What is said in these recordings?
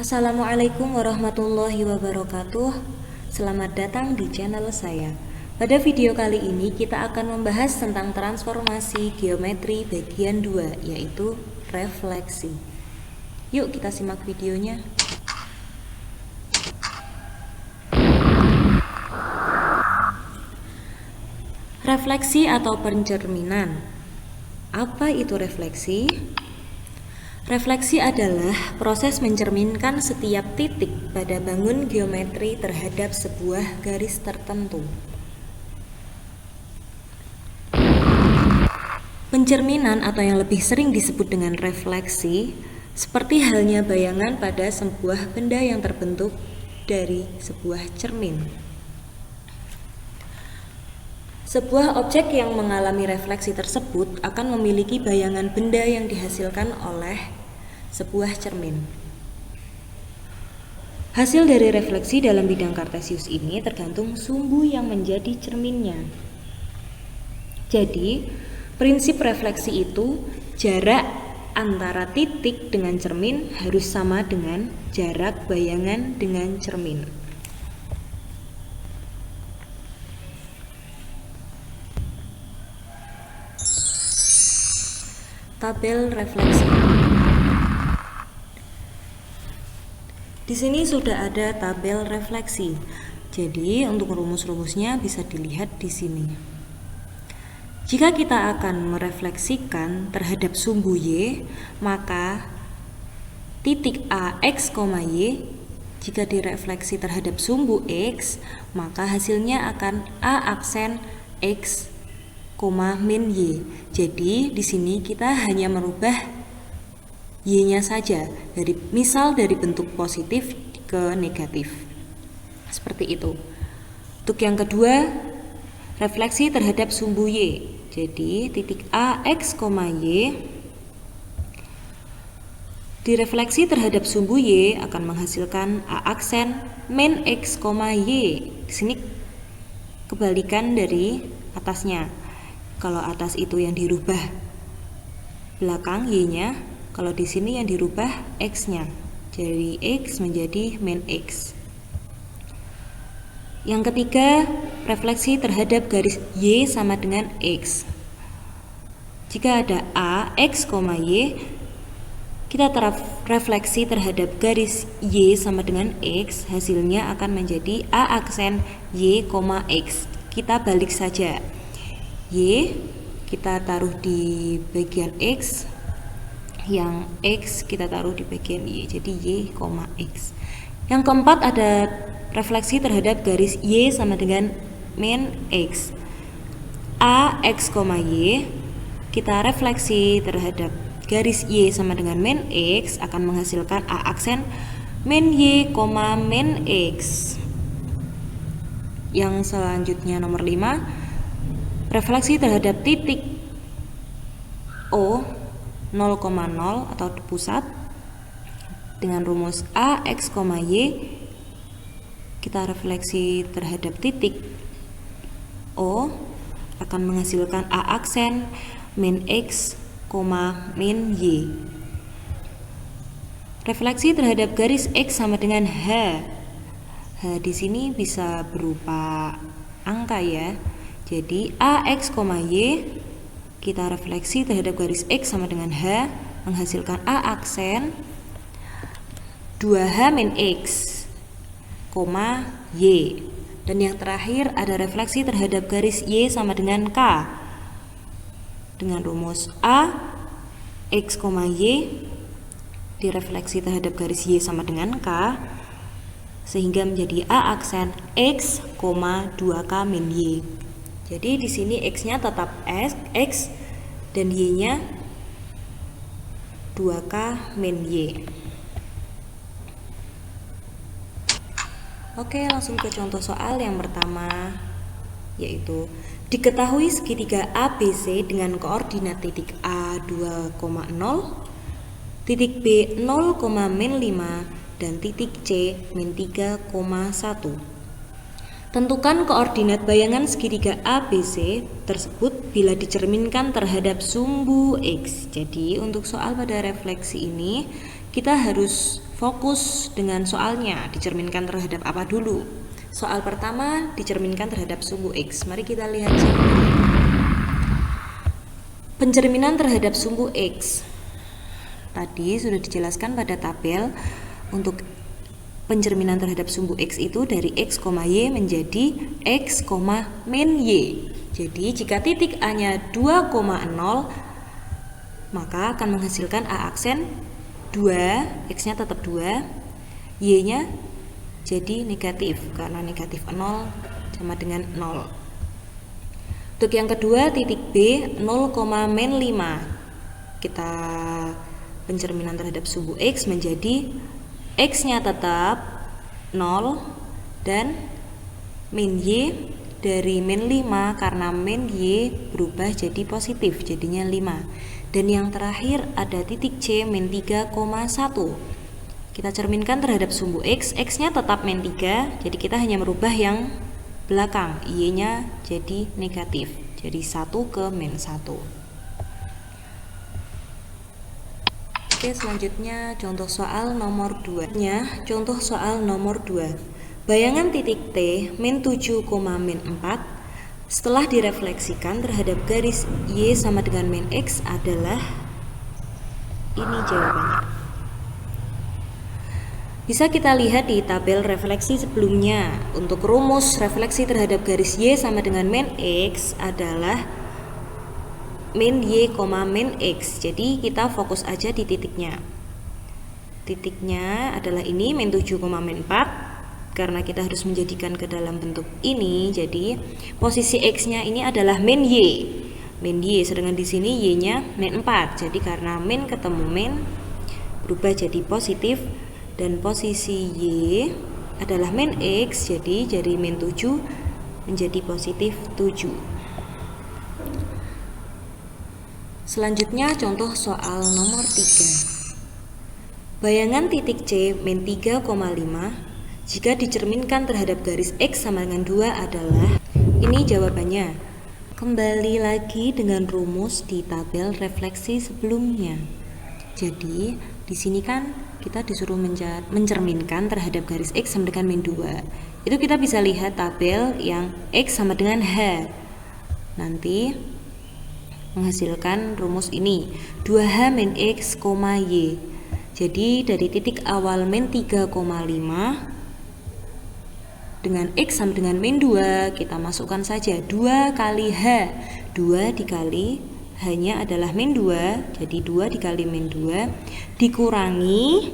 Assalamualaikum warahmatullahi wabarakatuh. Selamat datang di channel saya. Pada video kali ini kita akan membahas tentang transformasi geometri bagian 2, yaitu refleksi. Yuk kita simak videonya. Refleksi atau pencerminan. Apa itu refleksi? Refleksi adalah proses mencerminkan setiap titik pada bangun geometri terhadap sebuah garis tertentu. Pencerminan atau yang lebih sering disebut dengan refleksi, seperti halnya bayangan pada sebuah benda yang terbentuk dari sebuah cermin. Sebuah objek yang mengalami refleksi tersebut akan memiliki bayangan benda yang dihasilkan oleh sebuah cermin. Hasil dari refleksi dalam bidang Kartesius ini tergantung sumbu yang menjadi cerminnya. Jadi, prinsip refleksi itu jarak antara titik dengan cermin harus sama dengan jarak bayangan dengan cermin. Tabel refleksi. Di sini sudah ada tabel refleksi. Jadi, untuk rumus-rumusnya bisa dilihat di sini. Jika kita akan merefleksikan terhadap sumbu Y, maka titik A X, Y jika direfleksi terhadap sumbu X, maka hasilnya akan A aksen X, min Y. Jadi di sini kita hanya merubah Y-nya saja, misal dari bentuk positif ke negatif. Seperti itu. Untuk yang kedua, refleksi terhadap sumbu Y. Jadi titik A X, Y direfleksi terhadap sumbu Y akan menghasilkan A aksen min X, Y. Di sini kebalikan dari atasnya. Kalau atas itu yang dirubah belakang Y-nya, kalau di sini yang dirubah X-nya. Jadi X menjadi min X. Yang ketiga, refleksi terhadap garis Y sama dengan X. Jika ada A, X, Y, kita refleksi terhadap garis Y sama dengan X, hasilnya akan menjadi A aksen Y, X. Kita balik saja. Y kita taruh di bagian X, yang X kita taruh di bagian Y, jadi Y, X. Yang keempat ada refleksi terhadap garis Y sama dengan min X. A, X, Y kita refleksi terhadap garis Y sama dengan min X akan menghasilkan A aksen min Y, min X. Yang selanjutnya nomor 5, refleksi terhadap titik O 0,0 atau pusat dengan rumus A, X, Y. Kita refleksi terhadap titik O akan menghasilkan A aksen min X, min Y. Refleksi terhadap garis X sama dengan H. H di sini bisa berupa angka ya. Jadi A, X, Y kita refleksi terhadap garis X sama dengan H menghasilkan A aksen 2H min X, Y. Dan yang terakhir ada refleksi terhadap garis Y sama dengan K dengan rumus A, X, Y direfleksi terhadap garis Y sama dengan K sehingga menjadi A aksen X, 2K min Y. Jadi di sini X-nya tetap X dan Y-nya 2K min Y. Oke, langsung ke contoh soal yang pertama, yaitu diketahui segitiga ABC dengan koordinat titik A 2,0, titik B 0,-5 dan titik C min 3,1. Tentukan koordinat bayangan segitiga ABC tersebut bila dicerminkan terhadap sumbu X. Jadi untuk soal pada refleksi ini kita harus fokus dengan soalnya, dicerminkan terhadap apa dulu. Soal pertama dicerminkan terhadap sumbu X. Mari kita lihat contohnya. Pencerminan terhadap sumbu X. Tadi sudah dijelaskan pada tabel untuk pencerminan terhadap sumbu X itu dari X, Y menjadi X, min Y. Jadi jika titik A-nya 2,0 maka akan menghasilkan A aksen 2, X-nya tetap 2, Y-nya jadi negatif karena negatif 0 sama dengan 0. Untuk yang kedua titik B 0, min 5. Kita pencerminan terhadap sumbu X menjadi X-nya tetap 0 dan min Y dari min 5 karena min Y berubah jadi positif jadinya 5. Dan yang terakhir ada titik C min 3,1. Kita cerminkan terhadap sumbu X, X-nya tetap min 3, jadi kita hanya merubah yang belakang, Y-nya jadi negatif, jadi 1 ke min 1. Oke, selanjutnya contoh soal nomor 2. Contoh soal nomor 2. Bayangan titik T min 7, min 4 setelah direfleksikan terhadap garis Y sama dengan min X adalah ini jawabannya. Bisa kita lihat di tabel refleksi sebelumnya. Untuk rumus refleksi terhadap garis Y sama dengan min X adalah min Y, min X. Jadi kita fokus aja di titiknya. Titiknya adalah ini min 7, min 4. Karena kita harus menjadikan ke dalam bentuk ini, jadi posisi X-nya ini adalah min Y. Min Y, sedangkan di sini Y-nya min 4. Jadi karena min ketemu min berubah jadi positif dan posisi Y adalah min X, jadi dari min 7 menjadi positif 7. Selanjutnya contoh soal nomor 3. Bayangan titik C min 3,5 jika dicerminkan terhadap garis X sama dengan 2 adalah ini jawabannya. Kembali lagi dengan rumus di tabel refleksi sebelumnya. Jadi di sini kan kita disuruh mencerminkan terhadap garis X sama dengan min 2. Itu kita bisa lihat tabel yang X sama dengan H. Nanti menghasilkan rumus ini 2H min X, Y. Jadi dari titik awal min 3,5 dengan X sama dengan min 2, kita masukkan saja 2 kali H. 2 dikali H-nya adalah min 2, jadi 2 dikali min 2 dikurangi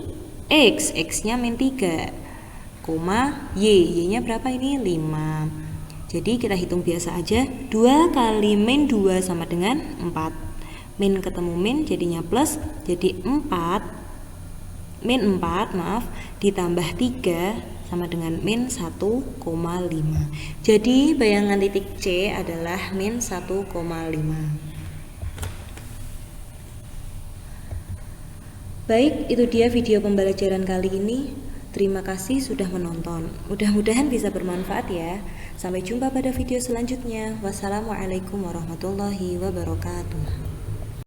X, X-nya min 3, Y, Y-nya berapa ini? 5. Jadi kita hitung biasa aja, 2 kali min 2 sama dengan 4. Min ketemu min jadinya plus, jadi 4 min 4 ditambah 3 sama dengan min 1,5. Jadi bayangan titik C adalah min 1,5. Baik, itu dia video pembelajaran kali ini. Terima kasih sudah menonton. Mudah-mudahan bisa bermanfaat ya. Sampai jumpa pada video selanjutnya. Wassalamualaikum warahmatullahi wabarakatuh.